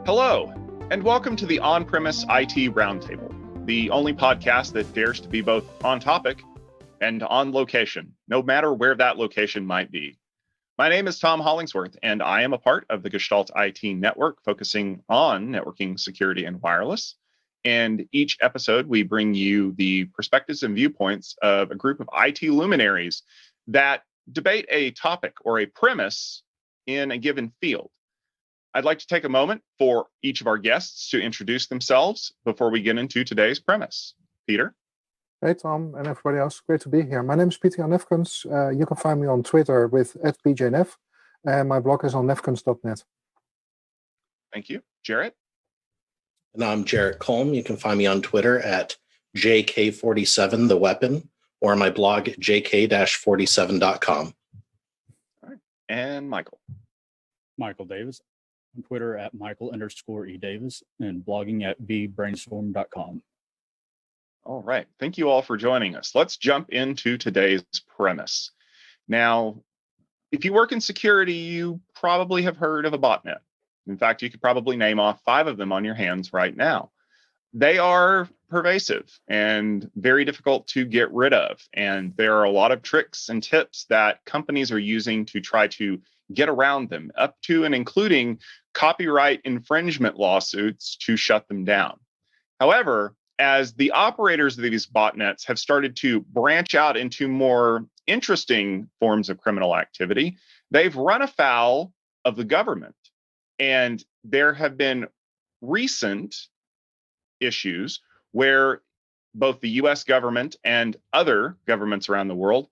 Hello, and welcome to the On-Premise IT Roundtable, the only podcast that dares to be both on topic and on location, no matter where that location might be. My name is Tom Hollingsworth, and I am a part of the Gestalt IT network focusing on networking, security, and wireless. And each episode, we bring you the perspectives and viewpoints of a group of IT luminaries that debate a topic or a premise in a given field. I'd like to take a moment for each of our guests to introduce themselves before we get into today's premise. Peter? Hey, Tom, and everybody else. Great to be here. My name is Peter Jan Nefkens. You can find me on Twitter with @pjnef, and my blog is on nefkens.net. Thank you. Jarrett? And I'm Jarrett Colm. You can find me on Twitter at JK47 The Weapon, or my blog jk-47.com. All right. And Michael? Michael Davis. On Twitter at Michael_E Davis and blogging at vbrainstorm.com. All right. Thank you all for joining us. Let's jump into today's premise. Now, if you work in security, you probably have heard of a botnet. In fact, you could probably name off 5 of them on your hands right now. They are pervasive and very difficult to get rid of. And there are a lot of tricks and tips that companies are using to try to get around them, up to and including copyright infringement lawsuits to shut them down. However, as the operators of these botnets have started to branch out into more interesting forms of criminal activity, they've run afoul of the government. And there have been recent issues where both the US government and other governments around the world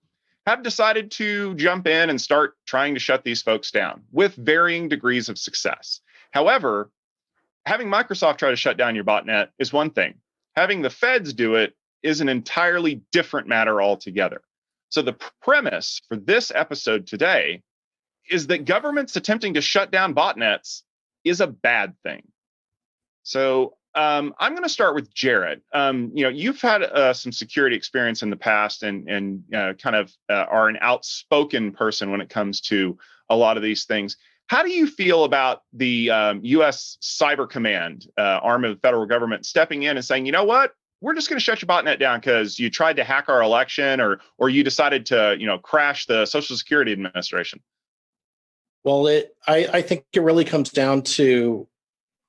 have decided to jump in and start trying to shut these folks down with varying degrees of success. However, having Microsoft try to shut down your botnet is one thing. Having the feds do it is an entirely different matter altogether. So the premise for this episode today is that governments attempting to shut down botnets is a bad thing. So I'm going to start with Jarrett. You've had some security experience in the past and kind of are an outspoken person when it comes to a lot of these things. How do you feel about the U.S. Cyber Command, arm of the federal government, stepping in and saying, you know what, we're just going to shut your botnet down because you tried to hack our election or you decided to, crash the Social Security Administration? Well, I think it really comes down to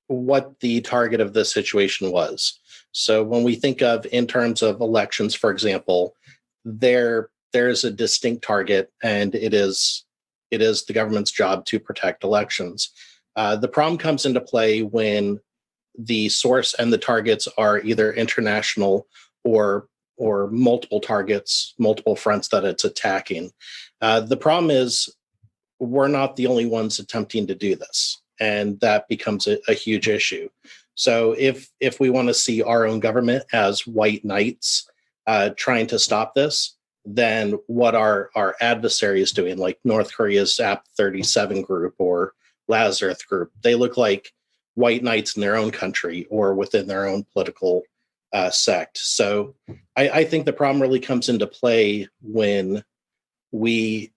what the target of this situation was. So when we think of in terms of elections, for example, there's a distinct target, and it is the government's job to protect elections. The problem comes into play when the source and the targets are either international or multiple targets, multiple fronts that it's attacking. The problem is we're not the only ones attempting to do this. And that becomes a huge issue. So if we want to see our own government as white knights trying to stop this, then what our adversary is doing, like North Korea's AP-37 group or Lazarus group, they look like white knights in their own country or within their own political sect. So I think the problem really comes into play when we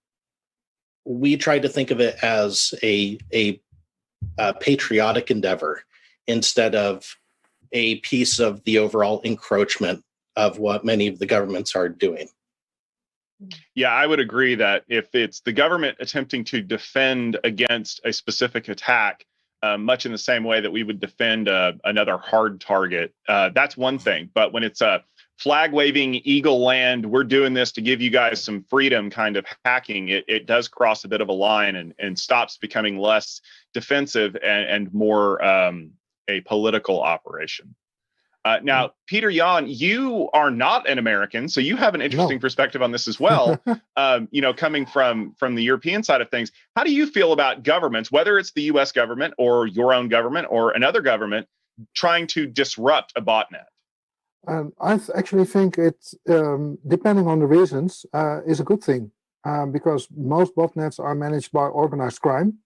try to think of it as a patriotic endeavor instead of a piece of the overall encroachment of what many of the governments are doing. Yeah, I would agree that if it's the government attempting to defend against a specific attack, much in the same way that we would defend another hard target, that's one thing. But when it's a flag-waving eagle land, we're doing this to give you guys some freedom kind of hacking, it does cross a bit of a line and stops becoming less defensive and more a political operation. Now, Peter Jan, you are not an American, so you have an interesting perspective on this as well. Coming from the European side of things, how do you feel about governments, whether it's the U.S. government or your own government or another government, trying to disrupt a botnet? I actually think it, depending on the reasons, is a good thing because most botnets are managed by organized crime.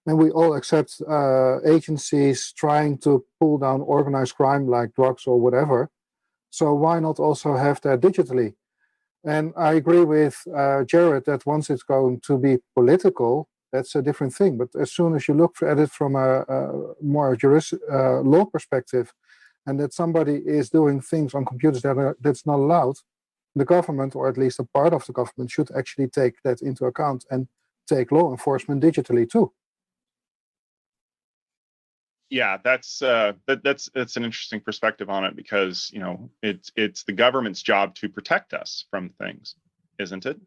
And we all accept agencies trying to pull down organized crime like drugs or whatever. So why not also have that digitally? And I agree with Jared that once it's going to be political, That's a different thing. But as soon as you look at it from a more law perspective, and that somebody is doing things on computers that's not allowed, the government, or at least a part of the government, should actually take that into account and take law enforcement digitally too. Yeah, that's an interesting perspective on it, because it's the government's job to protect us from things, isn't it?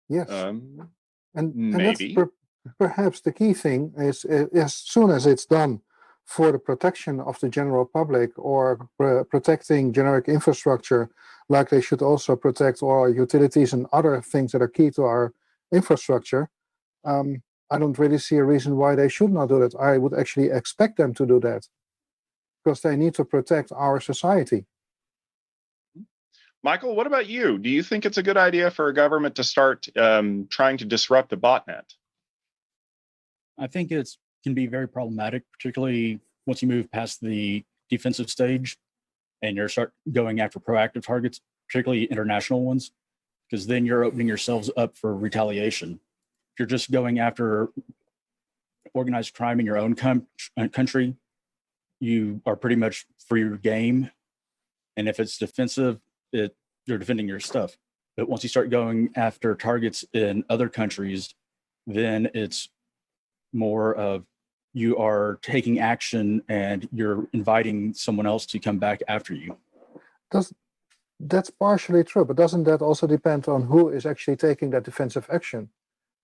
Yes, and that's Maybe. perhaps the key thing is as soon as it's done for the protection of the general public, or protecting generic infrastructure, like they should also protect all our utilities and other things that are key to our infrastructure. I don't really see a reason why they should not do that. I would actually expect them to do that, because they need to protect our society. Michael, what about you? Do you think it's a good idea for a government to start trying to disrupt the botnet? I think it can be very problematic, particularly once you move past the defensive stage and you start going after proactive targets, particularly international ones, because then you're opening yourselves up for retaliation. If you're just going after organized crime in your own country, you are pretty much free game. And if it's defensive, you're defending your stuff. But once you start going after targets in other countries, then it's more of you are taking action and you're inviting someone else to come back after you. That's partially true, but doesn't that also depend on who is actually taking that defensive action?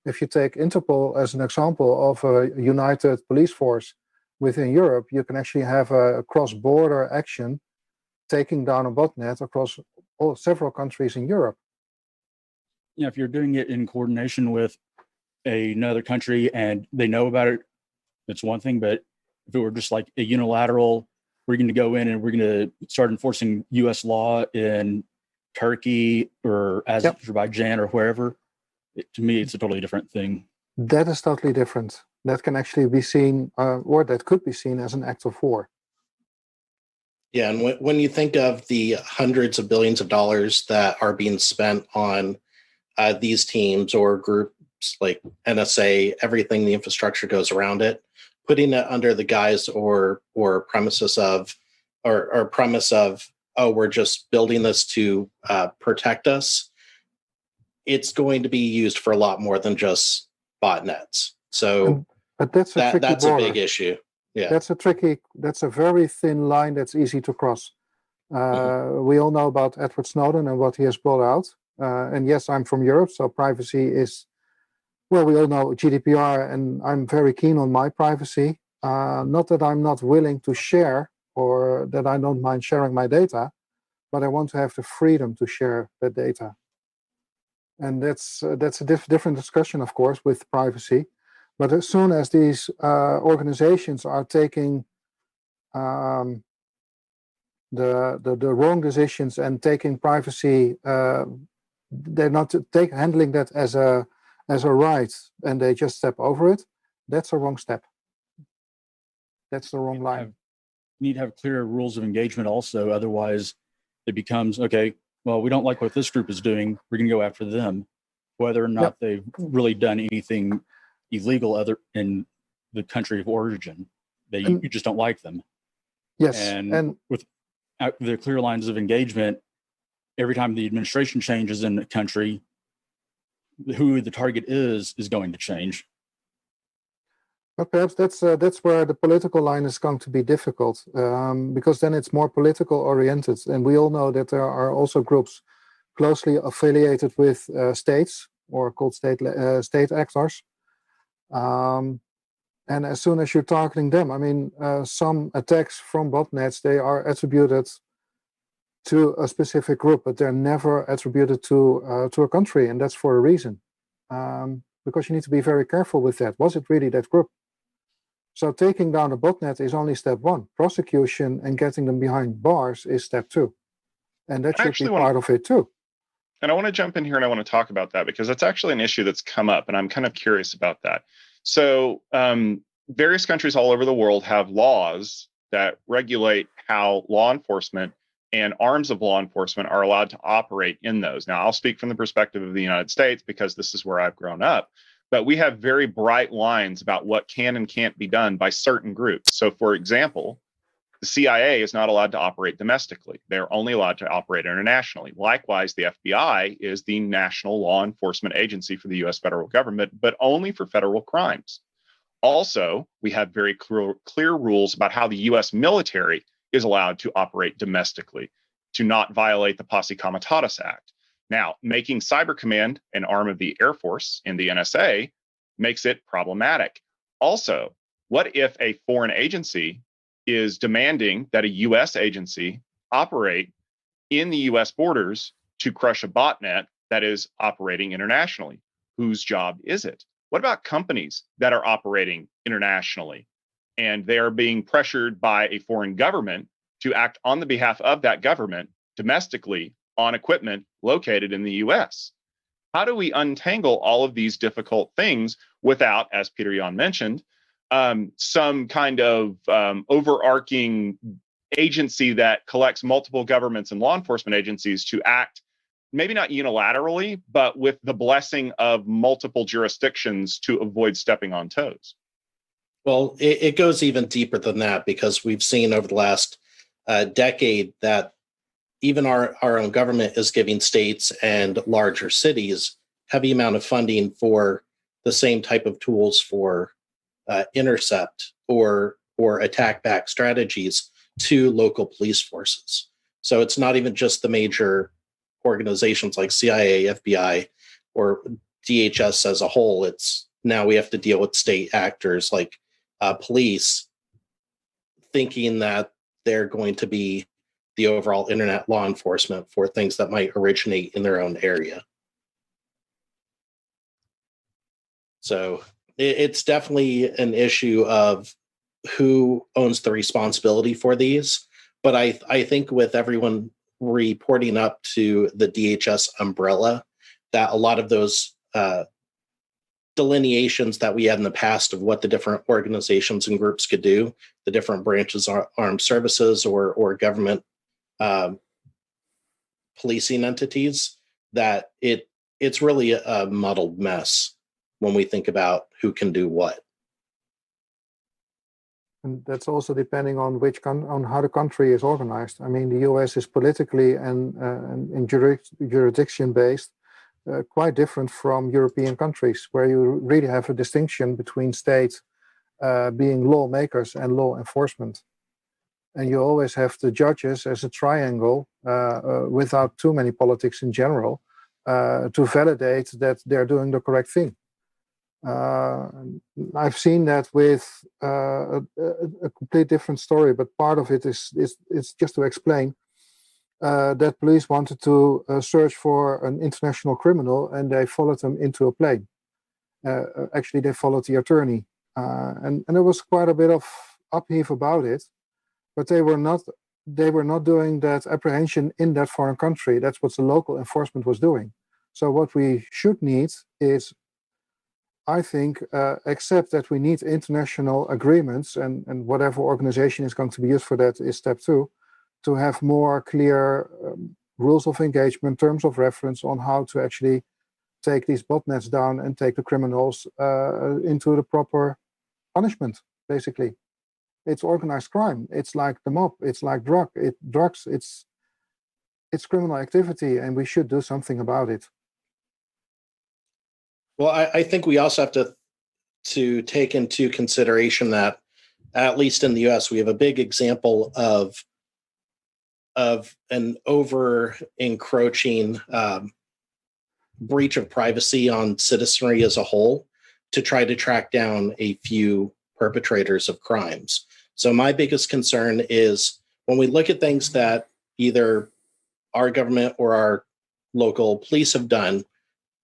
If you take Interpol as an example of a united police force within Europe, you can actually have a cross-border action taking down a botnet across several countries in Europe. Yeah, if you're doing it in coordination with another country and they know about it, it's one thing. But if it were just like a unilateral, we're going to go in and we're going to start enforcing U.S. law in Turkey or Azerbaijan or wherever, to me, it's a totally different thing. That is totally different. That can actually be seen, or that could be seen as an act of war. Yeah, and when you think of the hundreds of billions of dollars that are being spent on these teams or groups like NSA, everything, the infrastructure goes around it, putting it under the guise or premises of, or premise of, oh, we're just building this to protect us, it's going to be used for a lot more than just botnets. So but that's a big issue. Yeah, that's a very thin line that's easy to cross. We all know about Edward Snowden and what he has brought out. And yes, I'm from Europe, so privacy is, well, we all know GDPR, and I'm very keen on my privacy. Not that I'm not willing to share or that I don't mind sharing my data, but I want to have the freedom to share that data. And that's a different discussion, of course, with privacy. But as soon as these organizations are taking the wrong decisions and taking privacy, they're not handling that as a right, and they just step over it. That's a wrong step. That's the wrong line. You need to have clear rules of engagement also. Otherwise, it becomes, okay, well, we don't like what this group is doing. We're going to go after them, whether or not they've really done anything illegal other in the country of origin. You just don't like them. Yes. And with the clear lines of engagement, every time the administration changes in the country, who the target is going to change. But perhaps that's where the political line is going to be difficult, because then it's more political oriented, and we all know that there are also groups closely affiliated with states or called state actors, and as soon as you're targeting them, I mean, some attacks from botnets, they are attributed to a specific group, but they're never attributed to a country, and that's for a reason, because you need to be very careful with that. Was it really that group? So taking down a botnet is only step one. Prosecution and getting them behind bars is step two. And that should be part of it too. And I want to jump in here and I want to talk about that, because that's actually an issue that's come up, and I'm kind of curious about that. So various countries all over the world have laws that regulate how law enforcement and arms of law enforcement are allowed to operate in those. Now, I'll speak from the perspective of the United States because this is where I've grown up. but we have very bright lines about what can and can't be done by certain groups. So, for example, the CIA is not allowed to operate domestically. They're only allowed to operate internationally. Likewise, the FBI is the national law enforcement agency for the US federal government, but only for federal crimes. Also, we have very clear rules about how the US military is allowed to operate domestically to not violate the Posse Comitatus Act. Now, making Cyber Command an arm of the Air Force in the NSA makes it problematic. Also, what if a foreign agency is demanding that a US agency operate in the US borders to crush a botnet that is operating internationally? Whose job is it? What about companies that are operating internationally and they are being pressured by a foreign government to act on the behalf of that government domestically on equipment located in the US? How do we untangle all of these difficult things without, as Peter Jan mentioned, some kind of overarching agency that collects multiple governments and law enforcement agencies to act, maybe not unilaterally, but with the blessing of multiple jurisdictions to avoid stepping on toes? Well, it goes even deeper than that, because we've seen over the last decade that even our own government is giving states and larger cities heavy amount of funding for the same type of tools for intercept or attack back strategies to local police forces. So it's not even just the major organizations like CIA, FBI, or DHS as a whole. It's now we have to deal with state actors like police, thinking that they're going to be the overall internet law enforcement for things that might originate in their own area. So it's definitely an issue of who owns the responsibility for these. But I think with everyone reporting up to the DHS umbrella, that a lot of those delineations that we had in the past of what the different organizations and groups could do, the different branches of armed services or government policing entities, that it's really a muddled mess when we think about who can do what. And that's also depending on on how the country is organized. I mean, the US is politically and jurisdiction based quite different from European countries, where you really have a distinction between states being lawmakers and law enforcement. And you always have the judges as a triangle without too many politics in general to validate that they're doing the correct thing. I've seen that with a complete different story, but part of it is just to explain that police wanted to search for an international criminal, and they followed him into a plane. Actually, they followed the attorney, and there was quite a bit of upheaval about it. But they were not doing that apprehension in that foreign country. That's what the local enforcement was doing. So what we should need is, I think, accept that we need international agreements, and whatever organization is going to be used for that is step 2, to have more clear rules of engagement, terms of reference on how to actually take these botnets down and take the criminals into the proper punishment, basically. It's organized crime. It's like the mob. It's like drugs. It's criminal activity, and we should do something about it. Well, I think we also have to take into consideration that, at least in the US, we have a big example of an over encroaching breach of privacy on citizenry as a whole to try to track down a few perpetrators of crimes. So my biggest concern is when we look at things that either our government or our local police have done.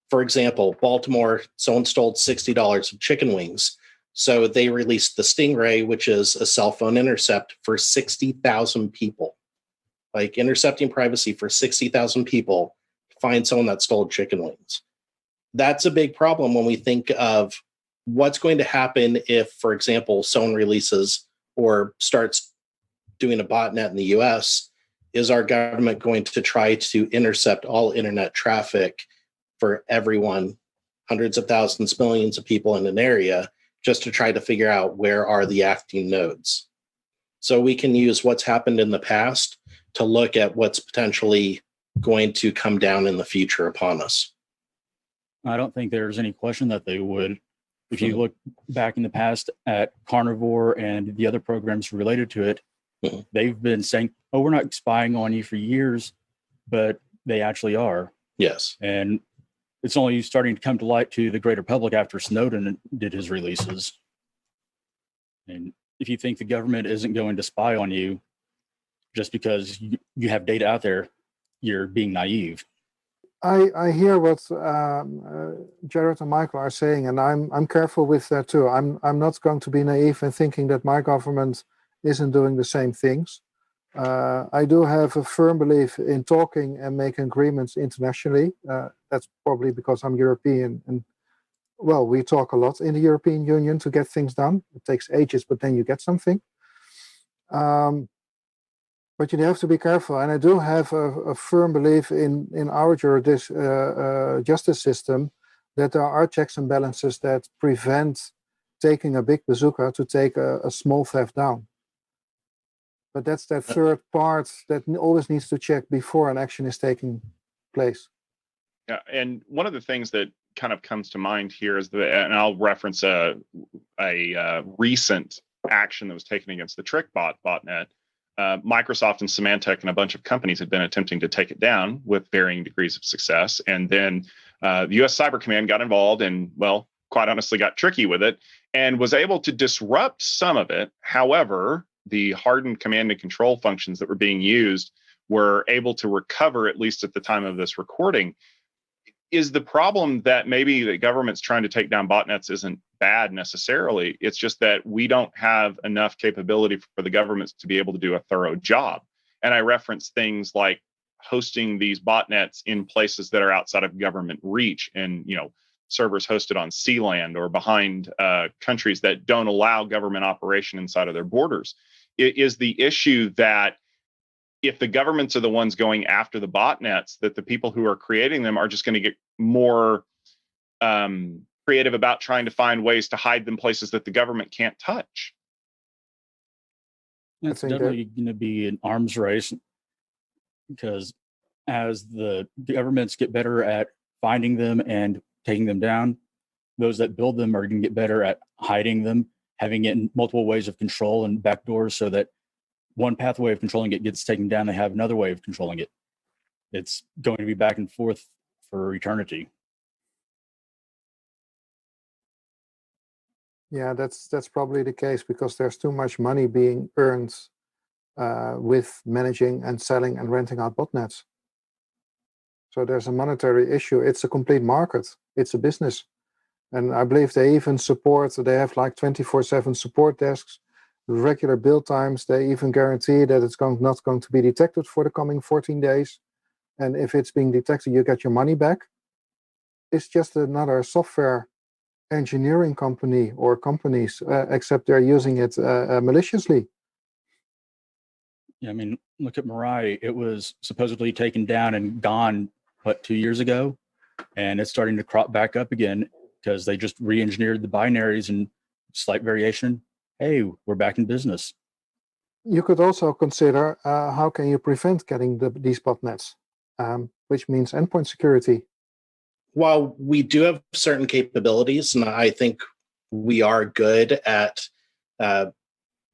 For example, Baltimore, someone stole $60 of chicken wings. So they released the Stingray, which is a cell phone intercept for 60,000 people. Like intercepting privacy for 60,000 people to find someone that stole chicken wings. That's a big problem when we think of what's going to happen if, for example, someone releases or starts doing a botnet in the US. Is our government going to try to intercept all internet traffic for everyone hundreds of thousands, millions of people in an area just to try to figure out where are the acting nodes. So we can use what's happened in the past to look at what's potentially going to come down in the future upon us. I don't think there's any question that they would. If you look back in the past at Carnivore and the other programs related to it, they've been saying, oh, we're not spying on you for years, but they actually are. Yes. And it's only starting to come to light to the greater public after Snowden did his releases. And if you think the government isn't going to spy on you just because you have data out there, you're being naive. I hear what Jared and Michael are saying, and I'm careful with that too. I'm not going to be naive in thinking that my government isn't doing the same things. I do have a firm belief in talking and making agreements internationally. That's probably because I'm European, and well, we talk a lot in the European Union to get things done. It takes ages, but then you get something. But you have to be careful, and I do have a firm belief in our justice system that there are checks and balances that prevent taking a big bazooka to take a small theft down. But that's that third part that always needs to check before an action is taking place. Yeah, and one of the things that kind of comes to mind here is and I'll reference a recent action that was taken against the TrickBot botnet. Microsoft and Symantec and a bunch of companies had been attempting to take it down with varying degrees of success. And then the US Cyber Command got involved and, well, quite honestly, got tricky with it and was able to disrupt some of it. However, the hardened command and control functions that were being used were able to recover, at least at the time of this recording. Is the problem that maybe the government's trying to take down botnets isn't bad necessarily? It's just that we don't have enough capability for the governments to be able to do a thorough job. And I reference things like hosting these botnets in places that are outside of government reach, and servers hosted on sea land or behind countries that don't allow government operation inside of their borders. It is the issue that if the governments are the ones going after the botnets, that the people who are creating them are just going to get more creative about trying to find ways to hide them places that the government can't touch. It's definitely going to be an arms race, because as the governments get better at finding them and taking them down, those that build them are going to get better at hiding them, having it in multiple ways of control and backdoors, so that one pathway of controlling it gets taken down, they have another way of controlling it. It's going to be back and forth for eternity. Yeah, that's probably the case, because there's too much money being earned with managing and selling and renting out botnets. So there's a monetary issue. It's a complete market. It's a business. And I believe they even they have like 24/7 support desks, regular build times. They even guarantee that it's not going to be detected for the coming 14 days. And if it's being detected, you get your money back. It's just another software engineering company or companies, except they're using it maliciously. Yeah, I mean, look at Mirai. It was supposedly taken down and gone, 2 years ago? And it's starting to crop back up again because they just re-engineered the binaries and slight variation. Hey, we're back in business. You could also consider how can you prevent getting these botnets, which means endpoint security. While we do have certain capabilities, and I think we are good at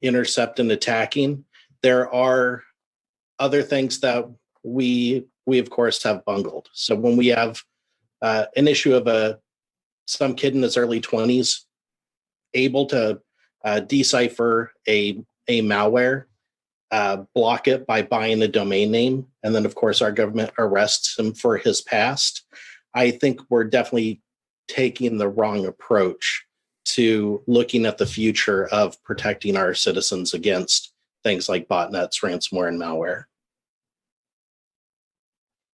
intercept and attacking, there are other things that we of course have bungled. So when we have an issue of some kid in his early 20s able to decipher a malware, block it by buying a domain name, and then of course our government arrests him for his past, I think we're definitely taking the wrong approach to looking at the future of protecting our citizens against things like botnets, ransomware, and malware.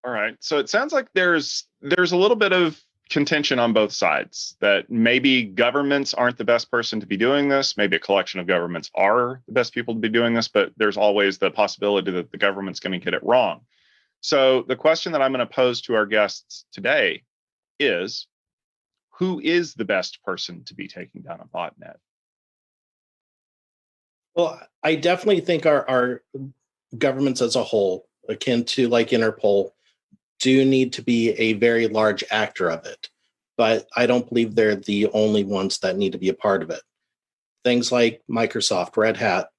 All right. So it sounds like there's a little bit of contention on both sides, that maybe governments aren't the best person to be doing this. Maybe a collection of governments are the best people to be doing this, but there's always the possibility that the government's going to get it wrong. So the question that I'm going to pose to our guests today is, who is the best person to be taking down a botnet? Well, I definitely think our governments as a whole, akin to like Interpol, do need to be a very large actor of it. But I don't believe they're the only ones that need to be a part of it. Things like Microsoft, Red Hat,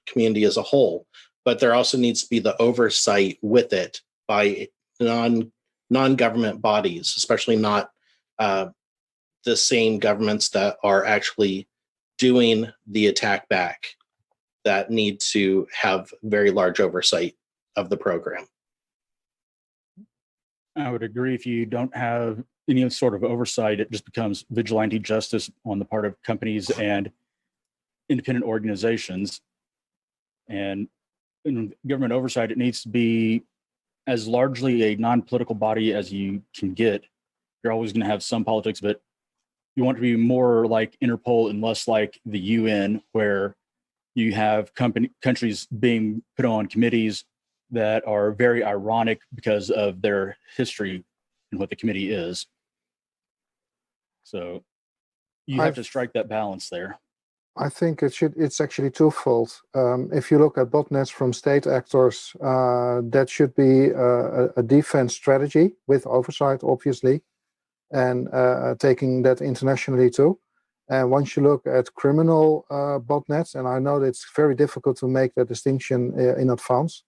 community as a whole, but there also needs to be the oversight with it by non-government bodies, especially not the same governments that are actually doing the attack back, that need to have very large oversight of the program. I would agree. If you don't have any sort of oversight, it just becomes vigilante justice on the part of companies and independent organizations. And in government oversight, it needs to be as largely a non-political body as you can get. You're always going to have some politics, but you want to be more like Interpol and less like the UN, where you have countries being put on committees that are very ironic because of their history and what the committee is. So you have to strike that balance there. I think it's actually twofold. If you look at botnets from state actors, that should be a defense strategy with oversight, obviously, and taking that internationally too. And once you look at criminal botnets, and I know that it's very difficult to make that distinction in advance,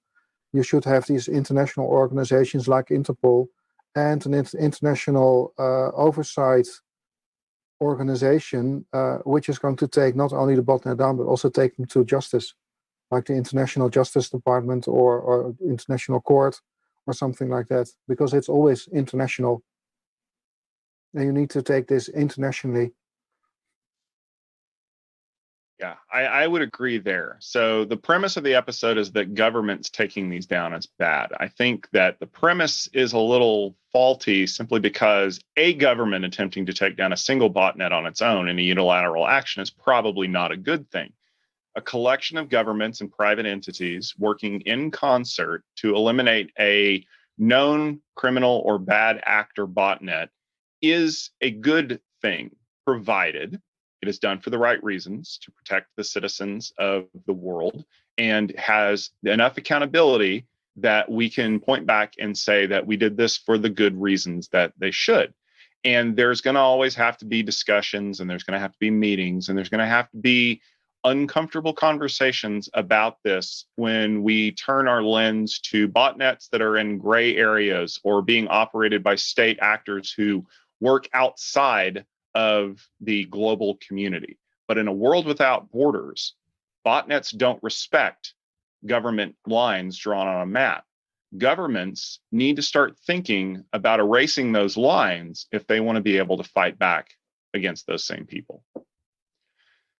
you should have these international organizations like Interpol and an international oversight organization, which is going to take not only the botnet down, but also take them to justice, like the International Justice Department or International Court or something like that, because it's always international. And you need to take this internationally. Yeah, I would agree there. So the premise of the episode is that governments taking these down is bad. I think that the premise is a little faulty simply because a government attempting to take down a single botnet on its own in a unilateral action is probably not a good thing. A collection of governments and private entities working in concert to eliminate a known criminal or bad actor botnet is a good thing, provided it is done for the right reasons to protect the citizens of the world and has enough accountability that we can point back and say that we did this for the good reasons that they should. And there's going to always have to be discussions, and there's going to have to be meetings, and there's going to have to be uncomfortable conversations about this when we turn our lens to botnets that are in gray areas or being operated by state actors who work outside of the global community. But in a world without borders, botnets don't respect government lines drawn on a map. Governments need to start thinking about erasing those lines if they want to be able to fight back against those same people.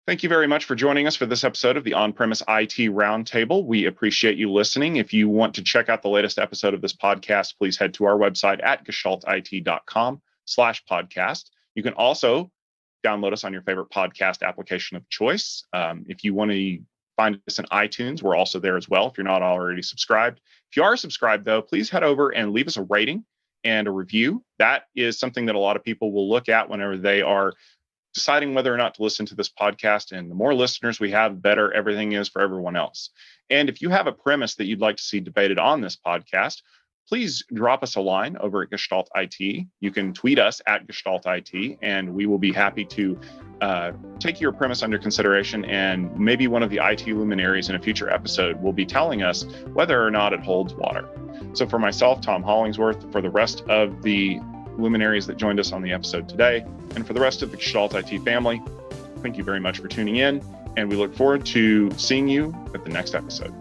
Thank you very much for joining us for this episode of the On-Premise IT Roundtable. We appreciate you listening. If you want to check out the latest episode of this podcast, please head to our website at gestaltit.com/podcast. You can also download us on your favorite podcast application of choice. If you want to find us in iTunes, we're also there as well if you're not already subscribed. If you are subscribed, though, please head over and leave us a rating and a review. That is something that a lot of people will look at whenever they are deciding whether or not to listen to this podcast. And the more listeners we have, the better everything is for everyone else. And if you have a premise that you'd like to see debated on this podcast, please drop us a line over at Gestalt IT. You can tweet us at Gestalt IT, and we will be happy to take your premise under consideration. And maybe one of the IT luminaries in a future episode will be telling us whether or not it holds water. So for myself, Tom Hollingsworth, for the rest of the luminaries that joined us on the episode today, and for the rest of the Gestalt IT family, thank you very much for tuning in, and we look forward to seeing you at the next episode.